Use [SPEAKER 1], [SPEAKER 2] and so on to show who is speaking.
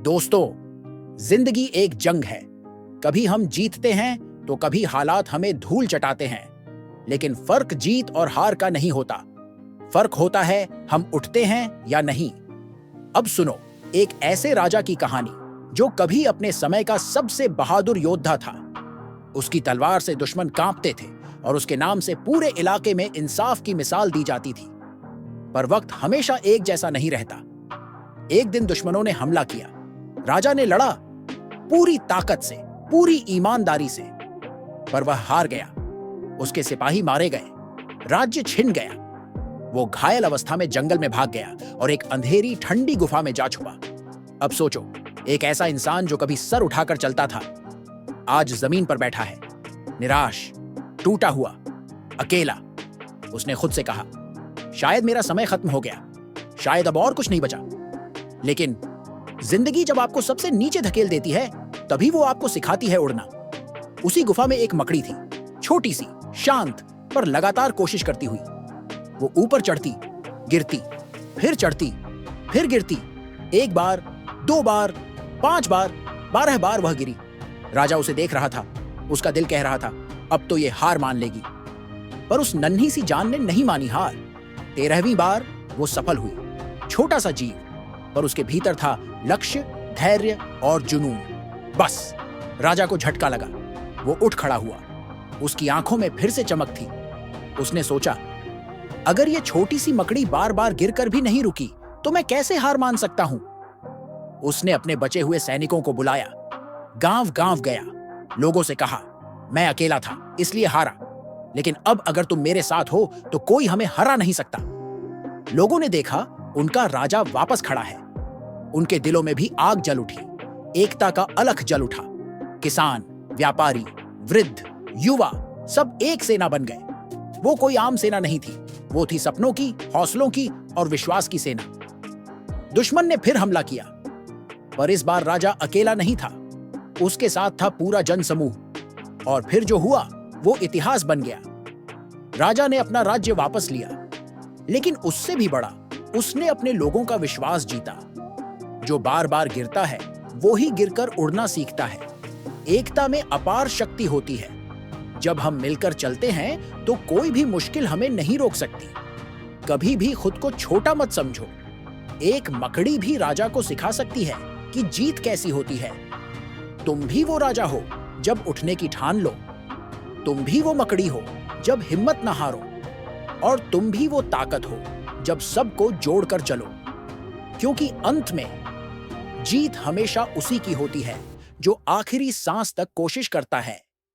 [SPEAKER 1] दोस्तों, जिंदगी एक जंग है। कभी हम जीतते हैं तो कभी हालात हमें धूल चटाते हैं। लेकिन फर्क जीत और हार का नहीं होता, फर्क होता है हम उठते हैं या नहीं। अब सुनो एक ऐसे राजा की कहानी जो कभी अपने समय का सबसे बहादुर योद्धा था। उसकी तलवार से दुश्मन कांपते थे और उसके नाम से पूरे इलाके में इंसाफ की मिसाल दी जाती थी। पर वक्त हमेशा एक जैसा नहीं रहता। एक दिन दुश्मनों ने हमला किया। राजा ने लड़ा पूरी ताकत से, पूरी ईमानदारी से, पर वह हार गया। उसके सिपाही मारे गए, राज्य छिन गया। वो घायल अवस्था में जंगल में भाग गया और एक अंधेरी ठंडी गुफा में जा छुपा। अब सोचो, एक ऐसा इंसान जो कभी सर उठाकर चलता था, आज जमीन पर बैठा है, निराश, टूटा हुआ, अकेला। उसने खुद से कहा, शायद मेरा समय खत्म हो गया, शायद अब और कुछ नहीं बचा। लेकिन जिंदगी जब आपको सबसे नीचे धकेल देती है, तभी वो आपको सिखाती है उड़ना। उसी गुफा में एक मकड़ी थी, छोटी सी, शांत, पर लगातार कोशिश करती हुई। वो ऊपर चढ़ती, गिरती, फिर चढ़ती, फिर गिरती। 1 बार, 2 बार, 5 बार, 12 बार वह गिरी। राजा उसे देख रहा था। उसका दिल कह रहा था, अब तो ये हार मान लेगी। पर उस नन्ही सी जान ने नहीं मानी हार। 13वीं बार वो सफल हुई। छोटा सा जीव, पर उसके भीतर था लक्ष्य, धैर्य और जुनून। बस राजा को झटका लगा। वो उठ खड़ा हुआ। उसकी आंखों में फिर से चमक थी। उसने सोचा, अगर ये छोटी सी मकड़ी बार बार गिरकर भी नहीं रुकी तो मैं कैसे हार मान सकता हूं। उसने अपने बचे हुए सैनिकों को बुलाया, गांव-गांव गया, लोगों से कहा, मैं अकेला था इसलिए हारा, लेकिन अब अगर तुम मेरे साथ हो तो कोई हमें हरा नहीं सकता। लोगों ने देखा, उनका राजा वापस खड़ा है। उनके दिलों में भी आग जल उठी, एकता का अलख जल उठा। किसान, व्यापारी, वृद्ध, युवा, सब एक सेना बन गए। वो कोई आम सेना नहीं थी, वो थी सपनों की, हौसलों की और विश्वास की सेना। दुश्मन ने फिर हमला किया, पर इस बार राजा अकेला नहीं था, उसके साथ था पूरा जनसमूह। और फिर जो हुआ वो इतिहास बन गया। राजा ने अपना राज्य वापस लिया, लेकिन उससे भी बड़ा, उसने अपने लोगों का विश्वास जीता। जो बार बार गिरता है वो ही गिरकर उड़ना सीखता है। एकता में अपार शक्ति होती है। जब हम मिलकर चलते हैं तो कोई भी मुश्किल हमें नहीं रोक सकती। कभी भी खुद को छोटा मत समझो। एक मकड़ी भी राजा को सिखा सकती है कि जीत कैसी होती है। तुम भी वो राजा हो जब उठने की ठान लो। तुम भी वो मकड़ी हो जब हिम्मत ना हारो। और तुम भी वो ताकत हो जब सबको जोड़कर चलो। क्योंकि अंत में जीत हमेशा उसी की होती है जो आखिरी सांस तक कोशिश करता है।